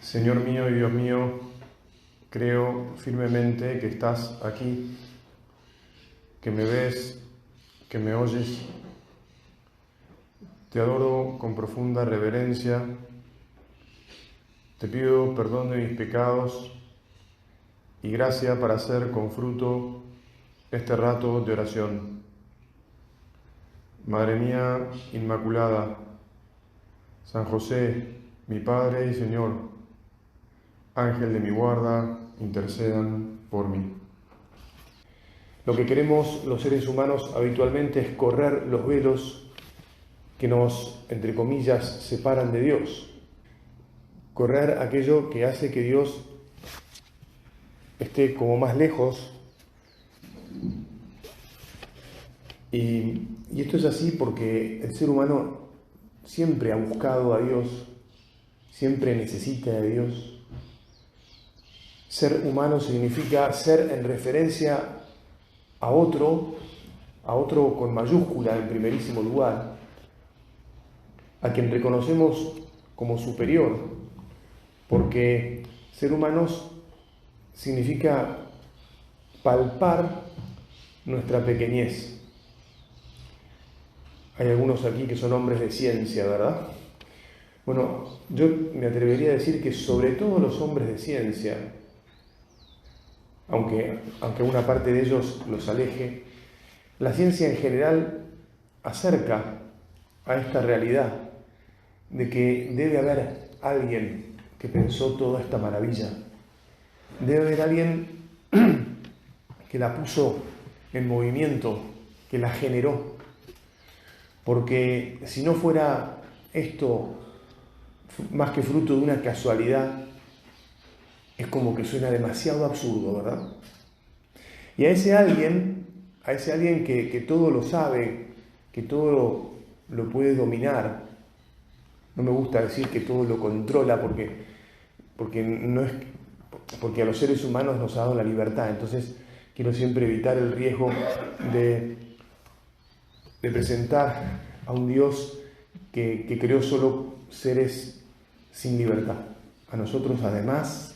Señor mío y Dios mío, creo firmemente que estás aquí, que me ves, que me oyes. Te adoro con profunda reverencia. Te pido perdón de mis pecados y gracia para hacer con fruto este rato de oración. Madre mía Inmaculada, San José, mi Padre y Señor, Ángel de mi guarda, intercedan por mí. Lo que queremos los seres humanos habitualmente es correr los velos que nos, entre comillas, separan de Dios. Correr aquello que hace que Dios esté como más lejos. Y esto es así porque el ser humano siempre ha buscado a Dios, siempre necesita de Dios. Ser humano significa ser en referencia a otro con mayúscula en primerísimo lugar, a quien reconocemos como superior, porque ser humanos significa palpar nuestra pequeñez. Hay algunos aquí que son hombres de ciencia, ¿verdad? Bueno, yo me atrevería a decir que sobre todo los hombres de ciencia, aunque una parte de ellos los aleje, la ciencia en general acerca a esta realidad de que debe haber alguien que pensó toda esta maravilla. Debe haber alguien que la puso en movimiento, que la generó. Porque si no fuera esto más que fruto de una casualidad, es como que suena demasiado absurdo, ¿verdad? Y a ese alguien que todo lo sabe, que todo lo puede dominar, no me gusta decir que todo lo controla porque a los seres humanos nos ha dado la libertad, entonces quiero siempre evitar el riesgo de presentar a un Dios que creó solo seres sin libertad. A nosotros, además,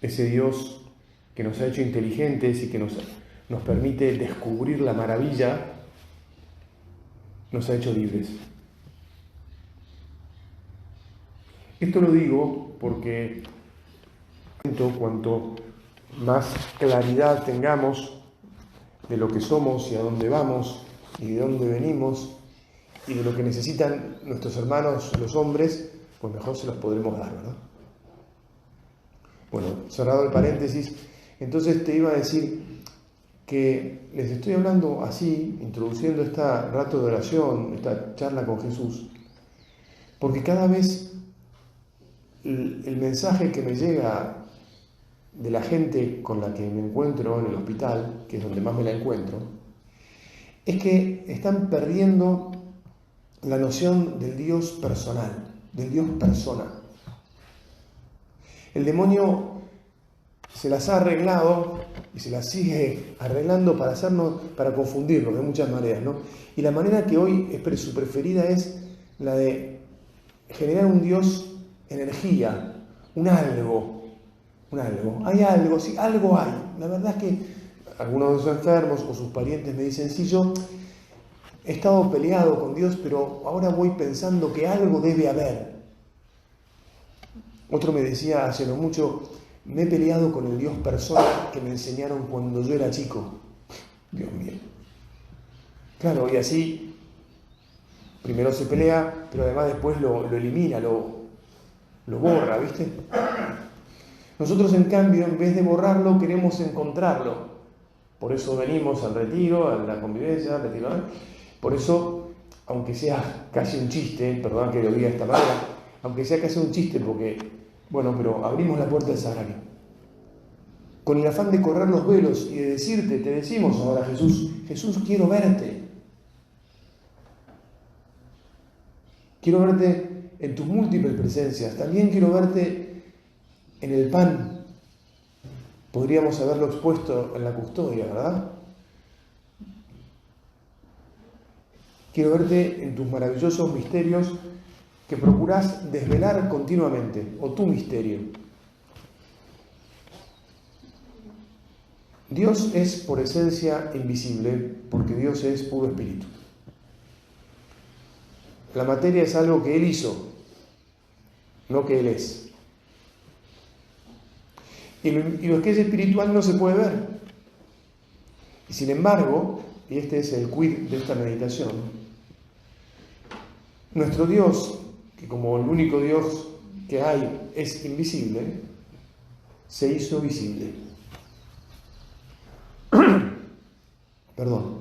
ese Dios que nos ha hecho inteligentes y que nos permite descubrir la maravilla, nos ha hecho libres. Esto lo digo porque cuanto más claridad tengamos de lo que somos y a dónde vamos y de dónde venimos y de lo que necesitan nuestros hermanos los hombres, pues mejor se los podremos dar, ¿verdad? Bueno, cerrado el paréntesis, entonces te iba a decir que les estoy hablando así, introduciendo este rato de oración, esta charla con Jesús, porque cada vez el mensaje que me llega de la gente con la que me encuentro en el hospital, que es donde más me la encuentro, es que están perdiendo la noción del Dios personal, del Dios persona. El demonio se las ha arreglado y se las sigue arreglando para confundirnos de muchas maneras, ¿no? Y la manera que hoy su preferida es la de generar un Dios energía, un algo. Hay algo, sí, algo hay. La verdad es que algunos de sus enfermos o sus parientes me dicen, sí, yo he estado peleado con Dios, pero ahora voy pensando que algo debe haber. Otro me decía hace no mucho, me he peleado con el Dios persona que me enseñaron cuando yo era chico. Dios mío. Claro, y así, primero se pelea, pero además después lo elimina, lo borra, ¿viste? Nosotros, en cambio, en vez de borrarlo, queremos encontrarlo. Por eso venimos al retiro, a la convivencia, al retiro. Por eso, aunque sea casi un chiste, perdón que lo diga de esta manera, aunque sea casi un chiste, porque, bueno, pero abrimos la puerta del sagrario. Con el afán de correr los velos y de decirte, te decimos ahora, Jesús, quiero verte. Quiero verte en tus múltiples presencias. También quiero verte en el pan. Podríamos haberlo expuesto en la custodia, ¿verdad? Quiero verte en tus maravillosos misterios que procurás desvelar continuamente, o tu misterio. Dios es por esencia invisible, porque Dios es puro espíritu. La materia es algo que Él hizo, no que Él es. Y lo que es espiritual no se puede ver. Y sin embargo, y este es el quid de esta meditación, nuestro Dios, que como el único Dios que hay es invisible, se hizo visible. Perdón.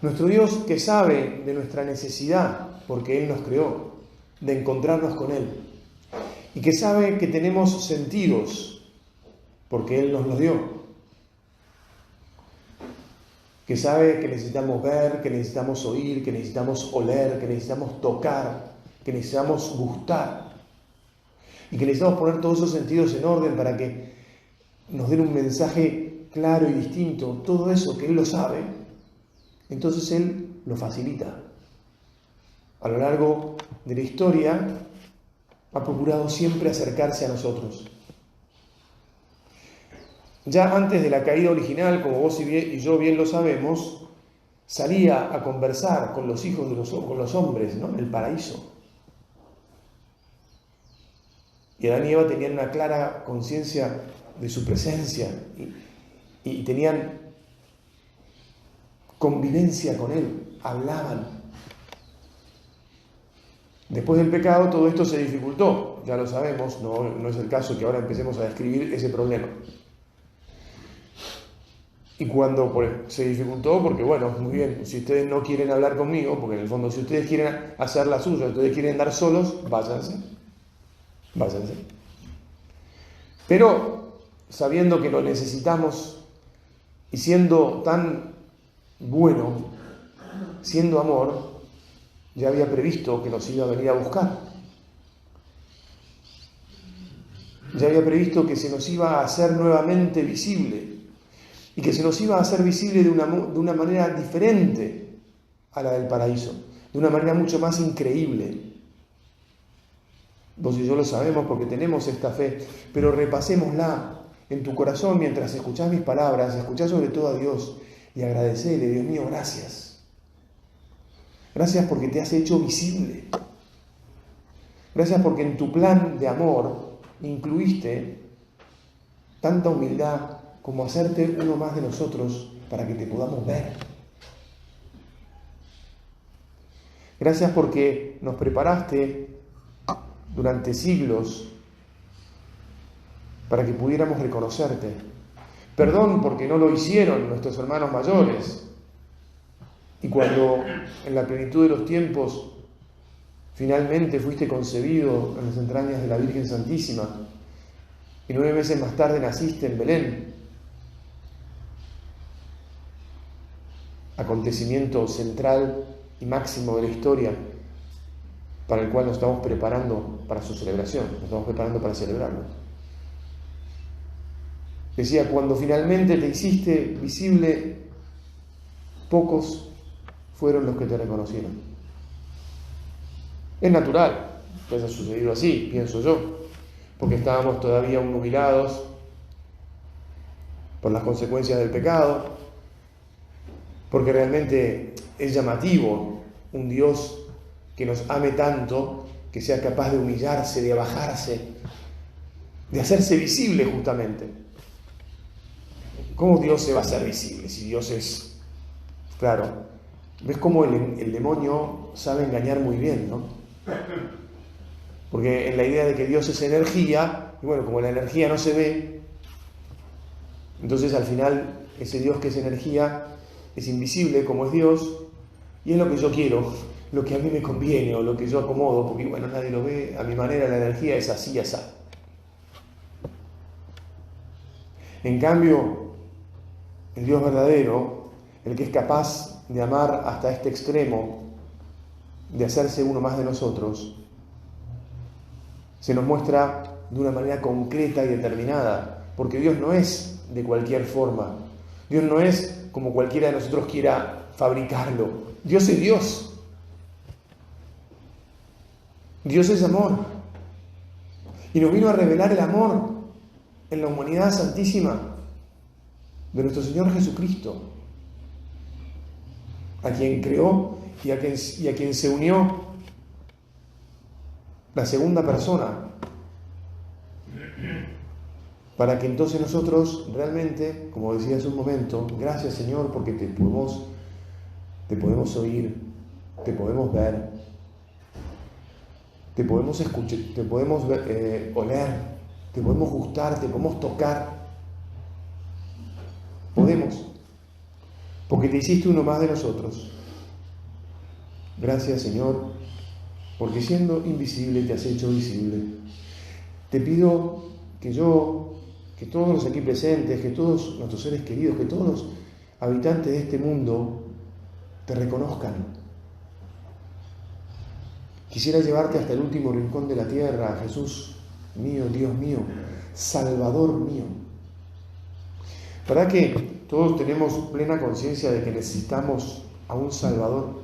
Nuestro Dios, que sabe de nuestra necesidad, porque Él nos creó, de encontrarnos con Él, y que sabe que tenemos sentidos, porque Él nos los dio, que sabe que necesitamos ver, que necesitamos oír, que necesitamos oler, que necesitamos tocar, que necesitamos gustar, y que necesitamos poner todos esos sentidos en orden para que nos den un mensaje claro y distinto, todo eso que Él lo sabe, entonces Él lo facilita. A lo largo de la historia ha procurado siempre acercarse a nosotros. Ya antes de la caída original, como vos y yo bien lo sabemos, salía a conversar con los hijos con los hombres, ¿no?, en el paraíso. Y Adán y Eva tenían una clara conciencia de su presencia y tenían convivencia con Él, hablaban. Después del pecado todo esto se dificultó, ya lo sabemos, no es el caso que ahora empecemos a describir ese problema. Y cuando se dificultó, porque bueno, muy bien, si ustedes no quieren hablar conmigo, porque en el fondo si ustedes quieren hacer la suya, ustedes quieren andar solos, váyanse. Pero sabiendo que lo necesitamos y siendo tan bueno, siendo amor, ya había previsto que nos iba a venir a buscar. Ya había previsto que se nos iba a hacer nuevamente visible y que se nos iba a hacer visible de una manera diferente a la del paraíso, de una manera mucho más increíble. Vos y yo lo sabemos porque tenemos esta fe, pero repasémosla en tu corazón mientras escuchás mis palabras, escuchás sobre todo a Dios y agradecele: Dios mío, gracias. Gracias porque te has hecho visible. Gracias porque en tu plan de amor incluiste tanta humildad como hacerte uno más de nosotros para que te podamos ver. Gracias porque nos preparaste durante siglos para que pudiéramos reconocerte. Perdón porque no lo hicieron nuestros hermanos mayores. Y cuando en la plenitud de los tiempos finalmente fuiste concebido en las entrañas de la Virgen Santísima y 9 meses más tarde naciste en Belén, acontecimiento central y máximo de la historia para el cual nos estamos preparando para su celebración, nos estamos preparando para celebrarlo. Decía, cuando finalmente te hiciste visible, pocos fueron los que te reconocieron. Es natural que haya sucedido así, pienso yo, porque estábamos todavía nubilados por las consecuencias del pecado, porque realmente es llamativo un Dios que nos ame tanto, que sea capaz de humillarse, de abajarse, de hacerse visible justamente. ¿Cómo Dios se va a hacer visible si Dios es...? Claro, ves cómo el demonio sabe engañar muy bien, ¿no? Porque en la idea de que Dios es energía, y bueno, como la energía no se ve, entonces al final ese Dios que es energía es invisible como es Dios, y es lo que yo quiero, lo que a mí me conviene o lo que yo acomodo, porque bueno, nadie lo ve, a mi manera la energía es así y así. En cambio, el Dios verdadero, el que es capaz de amar hasta este extremo, de hacerse uno más de nosotros, se nos muestra de una manera concreta y determinada, porque Dios no es de cualquier forma, Dios no es como cualquiera de nosotros quiera fabricarlo, Dios es Dios. Dios es amor. Y nos vino a revelar el amor en la humanidad santísima de nuestro Señor Jesucristo, a quien creó y a quien se unió la segunda persona, para que entonces nosotros realmente, como decía hace un momento, gracias Señor porque te podemos oír, te podemos ver, te podemos escuchar, te podemos oler, te podemos gustar, te podemos tocar. Podemos, porque te hiciste uno más de nosotros. Gracias Señor, porque siendo invisible te has hecho visible. Te pido que todos los aquí presentes, que todos nuestros seres queridos, que todos los habitantes de este mundo te reconozcan. Quisiera llevarte hasta el último rincón de la tierra, Jesús mío, Dios mío, Salvador mío. ¿Verdad que todos tenemos plena conciencia de que necesitamos a un Salvador?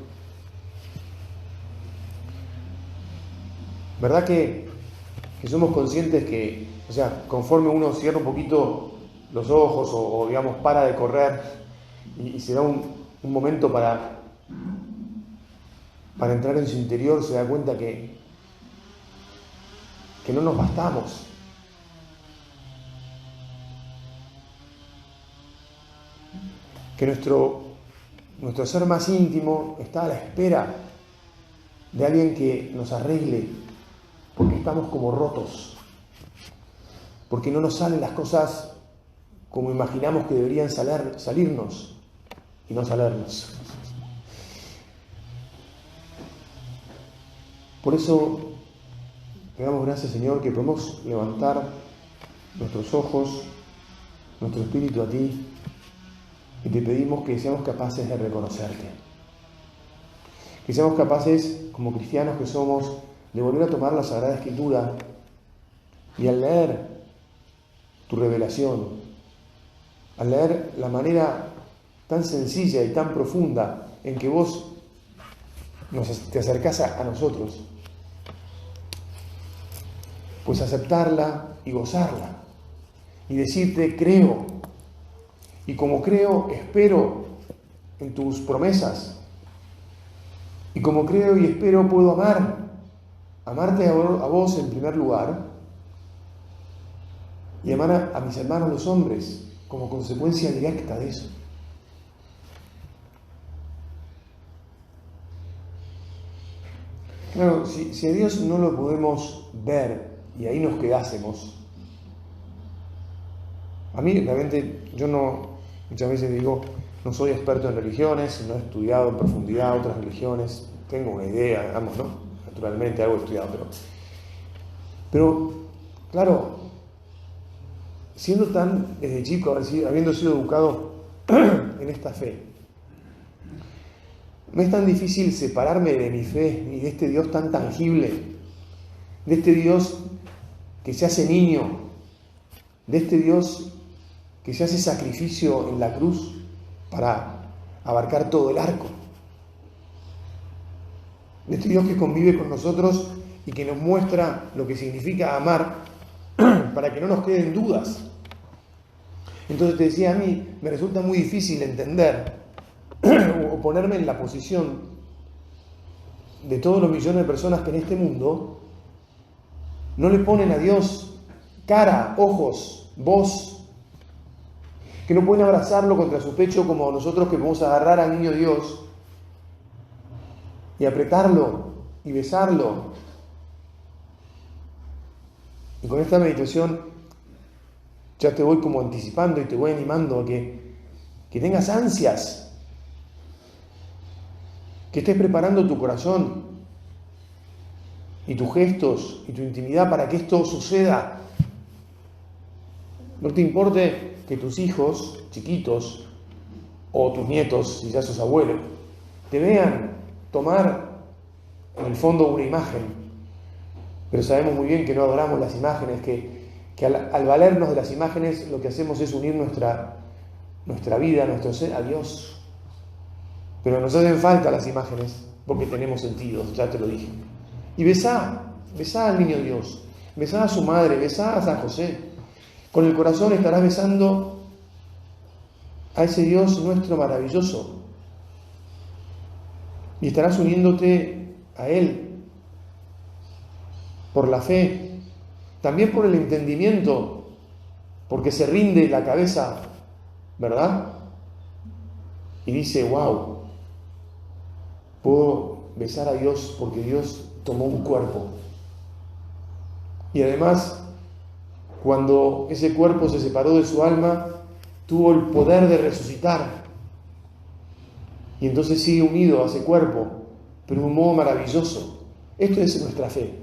¿Verdad que somos conscientes que, conforme uno cierra un poquito los ojos o digamos, para de correr y se da un momento para entrar en su interior, se da cuenta que no nos bastamos? Que nuestro ser más íntimo está a la espera de alguien que nos arregle, porque estamos como rotos, porque no nos salen las cosas como imaginamos que deberían salirnos y no salernos. Por eso te damos gracias, Señor, que podemos levantar nuestros ojos, nuestro espíritu a ti, y te pedimos que seamos capaces de reconocerte. Que seamos capaces, como cristianos que somos, de volver a tomar la Sagrada Escritura y al leer tu revelación, al leer la manera tan sencilla y tan profunda en que vos te acercás a nosotros, pues aceptarla y gozarla y decirte creo, y como creo espero en tus promesas, y como creo y espero puedo amarte a vos en primer lugar y amar a mis hermanos los hombres como consecuencia directa de eso. Claro, si a Dios no lo podemos ver y ahí nos quedásemos, a mí realmente muchas veces digo, no soy experto en religiones, no he estudiado en profundidad otras religiones, tengo una idea, digamos, ¿no? Naturalmente algo he estudiado, pero claro, siendo tan desde chico, habiendo sido educado en esta fe, no es tan difícil separarme de mi fe y de este Dios tan tangible, de este Dios que se hace niño, de este Dios que se hace sacrificio en la cruz para abarcar todo el arco, de este Dios que convive con nosotros y que nos muestra lo que significa amar para que no nos queden dudas. Entonces te decía, a mí me resulta muy difícil entender o ponerme en la posición de todos los millones de personas que en este mundo no le ponen a Dios cara, ojos, voz, que no pueden abrazarlo contra su pecho como nosotros, que podemos agarrar al niño Dios y apretarlo y besarlo. Y con esta meditación ya te voy como anticipando y te voy animando a que tengas ansias, que estés preparando tu corazón y tus gestos y tu intimidad para que esto suceda. No te importe que tus hijos chiquitos o tus nietos, si ya sos abuelo, te vean tomar en el fondo una imagen, pero sabemos muy bien que no adoramos las imágenes, que al valernos de las imágenes lo que hacemos es unir nuestra vida, nuestro ser a Dios. Pero nos hacen falta las imágenes porque tenemos sentidos, ya te lo dije. Y besá Besá al niño Dios, besá a su madre, besá a San José. Con el corazón estarás besando a ese Dios nuestro maravilloso y estarás uniéndote a Él por la fe, también por el entendimiento, porque se rinde la cabeza, ¿verdad? Y dice, wow, puedo besar a Dios porque Dios tomó un cuerpo. Y además, cuando ese cuerpo se separó de su alma, tuvo el poder de resucitar. Y entonces sigue unido a ese cuerpo, pero de un modo maravilloso. Esto es nuestra fe.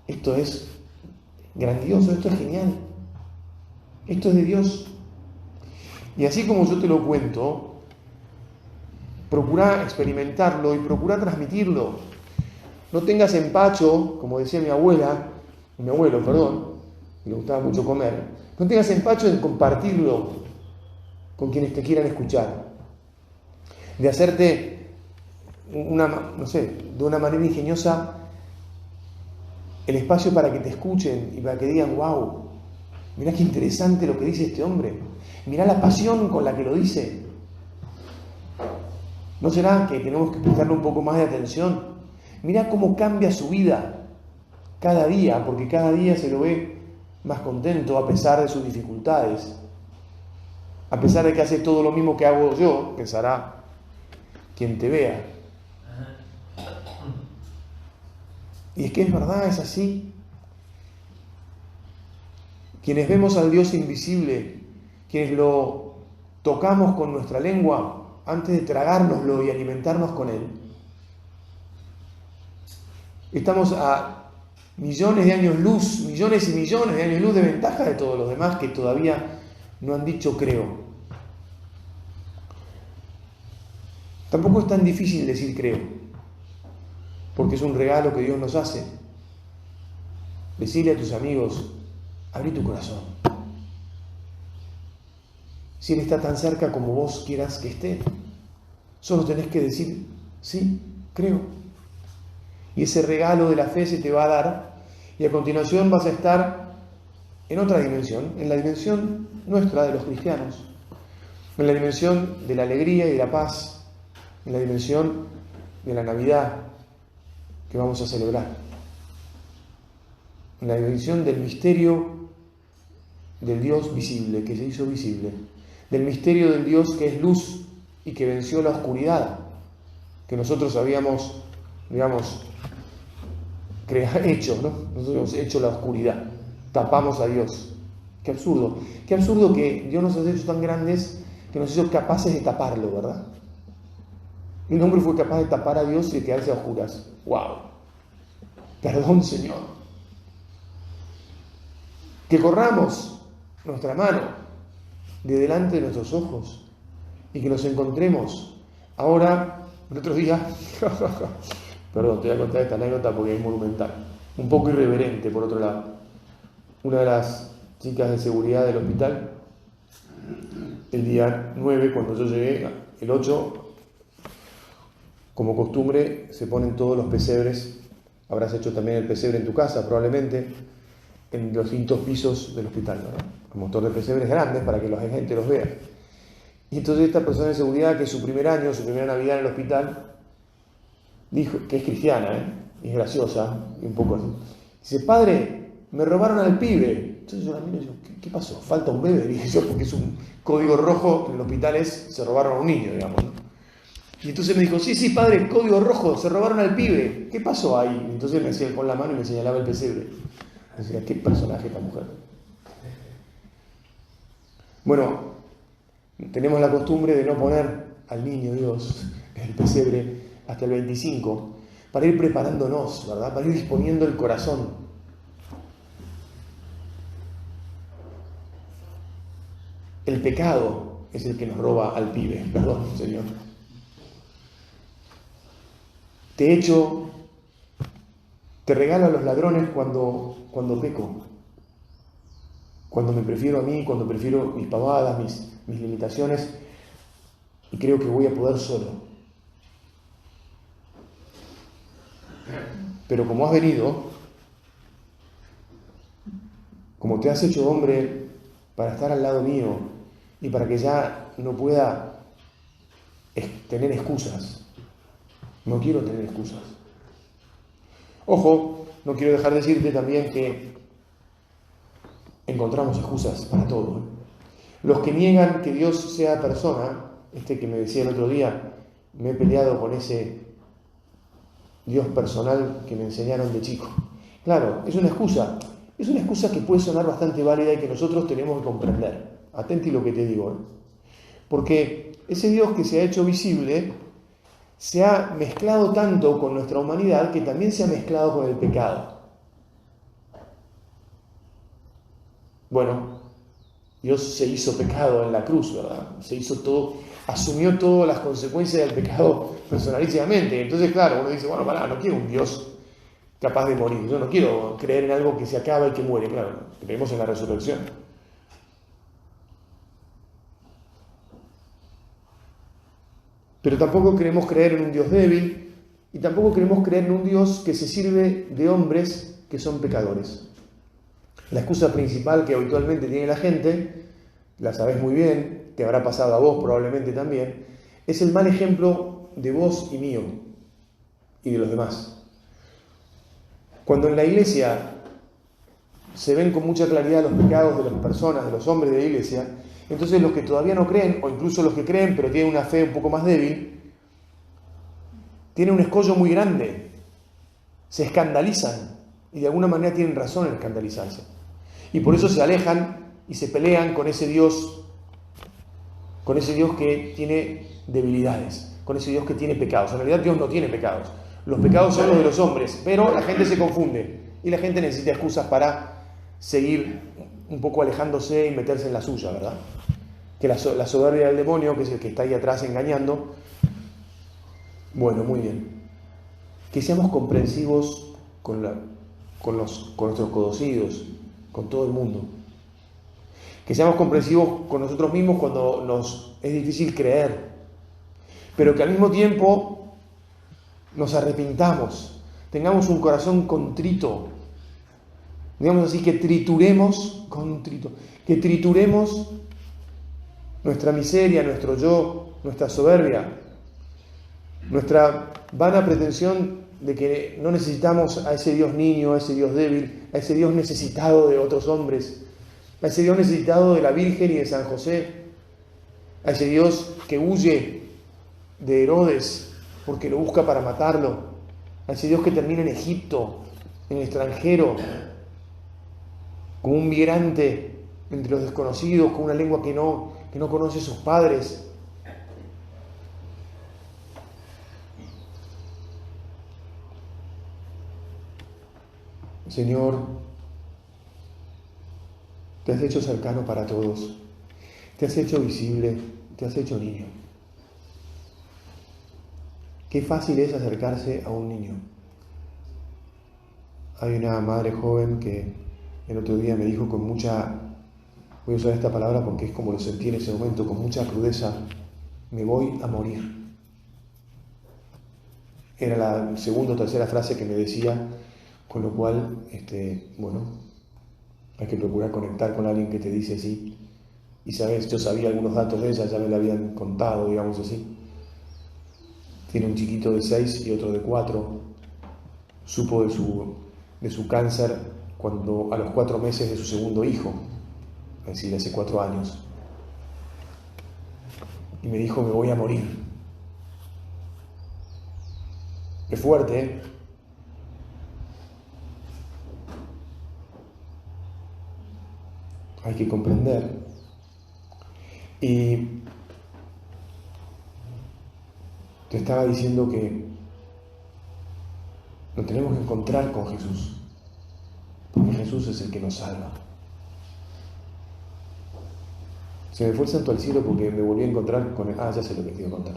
Esto es grandioso, esto es genial. Esto es de Dios. Y así como yo te lo cuento, procura experimentarlo y procura transmitirlo. No tengas empacho, como decía mi abuelo, le gustaba mucho comer. No tengas empacho en compartirlo con quienes te quieran escuchar. De hacerte de una manera ingeniosa el espacio para que te escuchen y para que digan, wow, mirá qué interesante lo que dice este hombre. Mirá la pasión con la que lo dice. ¿No será que tenemos que prestarle un poco más de atención? Mirá cómo cambia su vida cada día, porque cada día se lo ve más contento a pesar de sus dificultades. A pesar de que hace todo lo mismo que hago yo, pensará quien te vea. Y es que es verdad, es así. Quienes vemos al Dios invisible, quienes lo tocamos con nuestra lengua antes de tragárnoslo y alimentarnos con él, estamos a millones de años luz, millones y millones de años luz de ventaja de todos los demás que todavía no han dicho creo. Tampoco es tan difícil decir creo, porque es un regalo que Dios nos hace. Decirle a tus amigos, abrí tu corazón. Si Él está tan cerca como vos quieras que esté, solo tenés que decir, sí, creo. Y ese regalo de la fe se te va a dar, y a continuación vas a estar en otra dimensión, en la dimensión nuestra de los cristianos, en la dimensión de la alegría y de la paz, en la dimensión de la Navidad que vamos a celebrar, en la dimensión del misterio del Dios visible, que se hizo visible, del misterio del Dios que es luz y que venció la oscuridad, que nosotros habíamos, hecho, ¿no? Nosotros hemos hecho la oscuridad, tapamos a Dios. Qué absurdo que Dios nos ha hecho tan grandes que nos hizo capaces de taparlo, ¿verdad? Un hombre fue capaz de tapar a Dios y de quedarse a oscuras. ¡Wow! Perdón, Señor. Que corramos nuestra mano de delante de nuestros ojos y que nos encontremos. Ahora, el otro día, perdón, te voy a contar esta anécdota porque es monumental, un poco irreverente por otro lado. Una de las chicas de seguridad del hospital, el día 9, cuando yo llegué, el 8, como costumbre, se ponen todos los pesebres. Habrás hecho también el pesebre en tu casa, probablemente, en los distintos pisos del hospital, ¿verdad? Un montón de pesebres grandes para que la gente los vea. Y entonces esta persona de seguridad, que es su primer año, su primera Navidad en el hospital, dijo, que es cristiana, y es graciosa, y un poco así. Dice, padre, me robaron al pibe. Entonces yo la miro y digo, ¿qué pasó? ¿Falta un bebé? Dije yo, porque es un código rojo, en el hospital se robaron a un niño, digamos, ¿no? Y entonces me dijo, sí, padre, código rojo, se robaron al pibe. ¿Qué pasó ahí? Y entonces me hacía con la mano y me señalaba el pesebre. Decía, qué personaje esta mujer. Bueno, tenemos la costumbre de no poner al niño Dios en el pesebre hasta el 25, para ir preparándonos, ¿verdad? Para ir disponiendo el corazón. El pecado es el que nos roba al pibe, perdón, Señor. Te regalo a los ladrones cuando peco, cuando me prefiero a mí, cuando prefiero mis pavadas, mis limitaciones, y creo que voy a poder solo. pero como has venido, como te has hecho hombre para estar al lado mío y para que ya no pueda tener excusas, no quiero tener excusas. Ojo, no quiero dejar de decirte también que encontramos excusas para todo. Los que niegan que Dios sea persona, que me decía el otro día, me he peleado con ese Dios personal que me enseñaron de chico. Claro, es una excusa que puede sonar bastante válida y que nosotros tenemos que comprender. Atenti lo que te digo, porque ese Dios que se ha hecho visible se ha mezclado tanto con nuestra humanidad que también se ha mezclado con el pecado. Bueno, Dios se hizo pecado en la cruz, ¿verdad? Se hizo todo, asumió todas las consecuencias del pecado personalísimamente. Entonces, claro, uno dice, bueno, no quiero un Dios capaz de morir. Yo no quiero creer en algo que se acaba y que muere. Claro, creemos en la resurrección. Pero tampoco queremos creer en un Dios débil y tampoco queremos creer en un Dios que se sirve de hombres que son pecadores. La excusa principal que habitualmente tiene la gente, la sabés muy bien, te habrá pasado a vos probablemente también, es el mal ejemplo de vos y mío y de los demás. Cuando en la iglesia se ven con mucha claridad los pecados de las personas, de los hombres de la iglesia, entonces los que todavía no creen, o incluso los que creen pero tienen una fe un poco más débil, tienen un escollo muy grande, se escandalizan y de alguna manera tienen razón en escandalizarse. Y por eso se alejan y se pelean con ese Dios que tiene debilidades, con ese Dios que tiene pecados. En realidad Dios no tiene pecados. Los pecados son los de los hombres, pero la gente se confunde y la gente necesita excusas para seguir un poco alejándose y meterse en la suya, ¿verdad? Que la soberbia del demonio, que es el que está ahí atrás engañando. Bueno, muy bien. Que seamos comprensivos con nuestros conocidos, con todo el mundo. Que seamos comprensivos con nosotros mismos cuando nos es difícil creer, pero que al mismo tiempo nos arrepintamos, tengamos un corazón contrito, digamos así, que trituremos nuestra miseria, nuestro yo, nuestra soberbia, nuestra vana pretensión de que no necesitamos a ese Dios niño, a ese Dios débil, a ese Dios necesitado de otros hombres, a ese Dios necesitado de la Virgen y de San José, a ese Dios que huye de Herodes porque lo busca para matarlo, a ese Dios que termina en Egipto, en el extranjero, como un migrante entre los desconocidos, con una lengua que no conoce a sus padres. Señor, te has hecho cercano para todos, te has hecho visible, te has hecho niño. Qué fácil es acercarse a un niño. Hay una madre joven que el otro día me dijo con mucha, voy a usar esta palabra porque es como lo sentí en ese momento, con mucha crudeza, me voy a morir. Era la segunda o tercera frase que me decía, con lo cual, hay que procurar conectar con alguien que te dice así. Y sabes, yo sabía algunos datos de ella, ya me lo habían contado, digamos así. Tiene un chiquito de 6 y otro de 4. Supo de su cáncer a los 4 meses de su segundo hijo, es decir, hace 4 años. Y me dijo, me voy a morir. Es fuerte, ¿eh? Hay que comprender. Y te estaba diciendo que nos tenemos que encontrar con Jesús, porque Jesús es el que nos salva. Se me fue el santo al cielo porque me volví a encontrar con él. Ya sé lo que te iba a contar.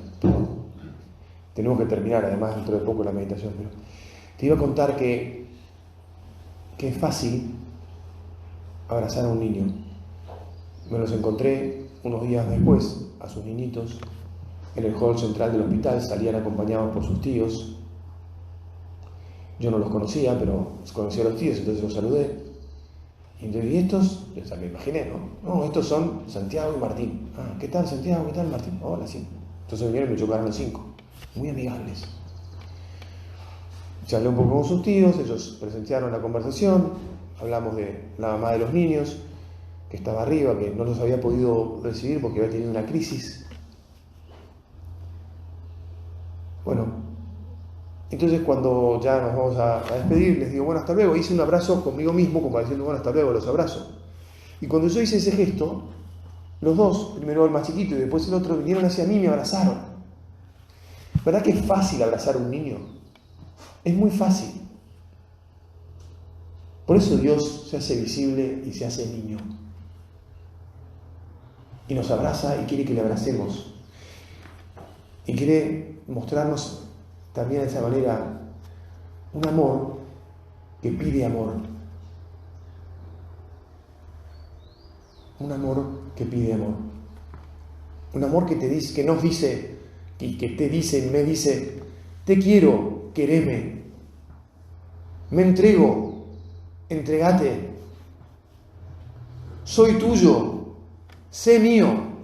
Tenemos que terminar, además, dentro de poco la meditación. Pero te iba a contar que es fácil abrazar a un niño. Me los encontré unos días después, a sus niñitos, en el hall central del hospital. Salían acompañados por sus tíos. Yo no los conocía, pero conocía a los tíos, entonces los saludé. Y entonces, ¿y estos? Ya me imaginé, ¿no? No, estos son Santiago y Martín. Ah, ¿qué tal Santiago? ¿Qué tal Martín? Hola, sí. Entonces vinieron y me chocaron los 5. Muy amigables. Charlé un poco con sus tíos, ellos presenciaron la conversación, hablamos de la mamá de los niños, que estaba arriba, que no los había podido recibir porque había tenido una crisis. Bueno, entonces cuando ya nos vamos a despedir, les digo, bueno, hasta luego. Hice un abrazo conmigo mismo, como diciendo, bueno, hasta luego, los abrazo. Y cuando yo hice ese gesto, los dos, primero el más chiquito y después el otro, vinieron hacia mí y me abrazaron. ¿Verdad que es fácil abrazar a un niño? Es muy fácil. Por eso Dios se hace visible y se hace niño. Y nos abraza y quiere que le abracemos. Y quiere mostrarnos también de esa manera un amor que pide amor. Un amor que pide amor. Un amor que te dice, que nos dice, y que te dice, me dice, te quiero, quereme. Me entrego, entregate. Soy tuyo, sé mío.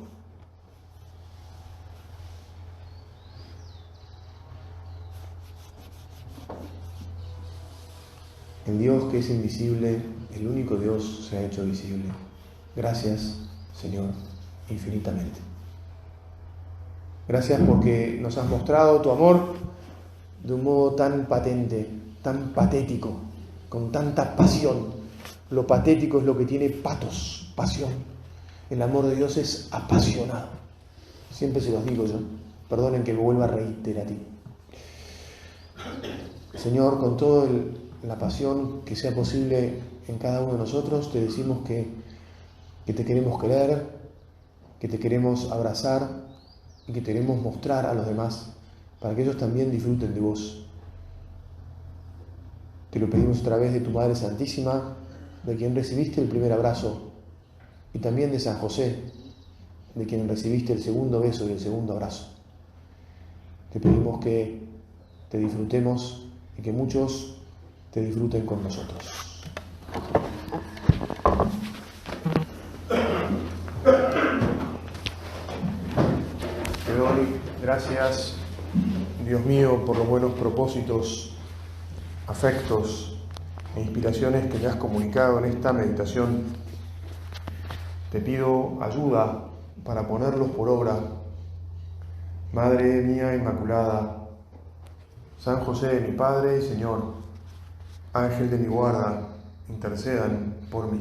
El Dios que es invisible, el único Dios, se ha hecho visible. Gracias, Señor, infinitamente. Gracias porque nos has mostrado tu amor de un modo tan patente, tan patético, con tanta pasión. Lo patético es lo que tiene patos, pasión. El amor de Dios es apasionado. Siempre se los digo yo. Perdonen que me vuelva a reiterar a ti. Señor, con toda la pasión que sea posible en cada uno de nosotros, te decimos que te queremos querer, que te queremos abrazar y que te queremos mostrar a los demás para que ellos también disfruten de vos. Te lo pedimos a través de tu Madre Santísima, de quien recibiste el primer abrazo, y también de San José, de quien recibiste el segundo beso y el segundo abrazo. Te pedimos que te disfrutemos y que muchos te disfruten con nosotros. Te doy gracias, Dios mío, por los buenos propósitos, afectos e inspiraciones que me has comunicado en esta meditación. Te pido ayuda para ponerlos por obra. Madre mía Inmaculada, San José, mi Padre y Señor, Ángel de mi guarda, intercedan por mí.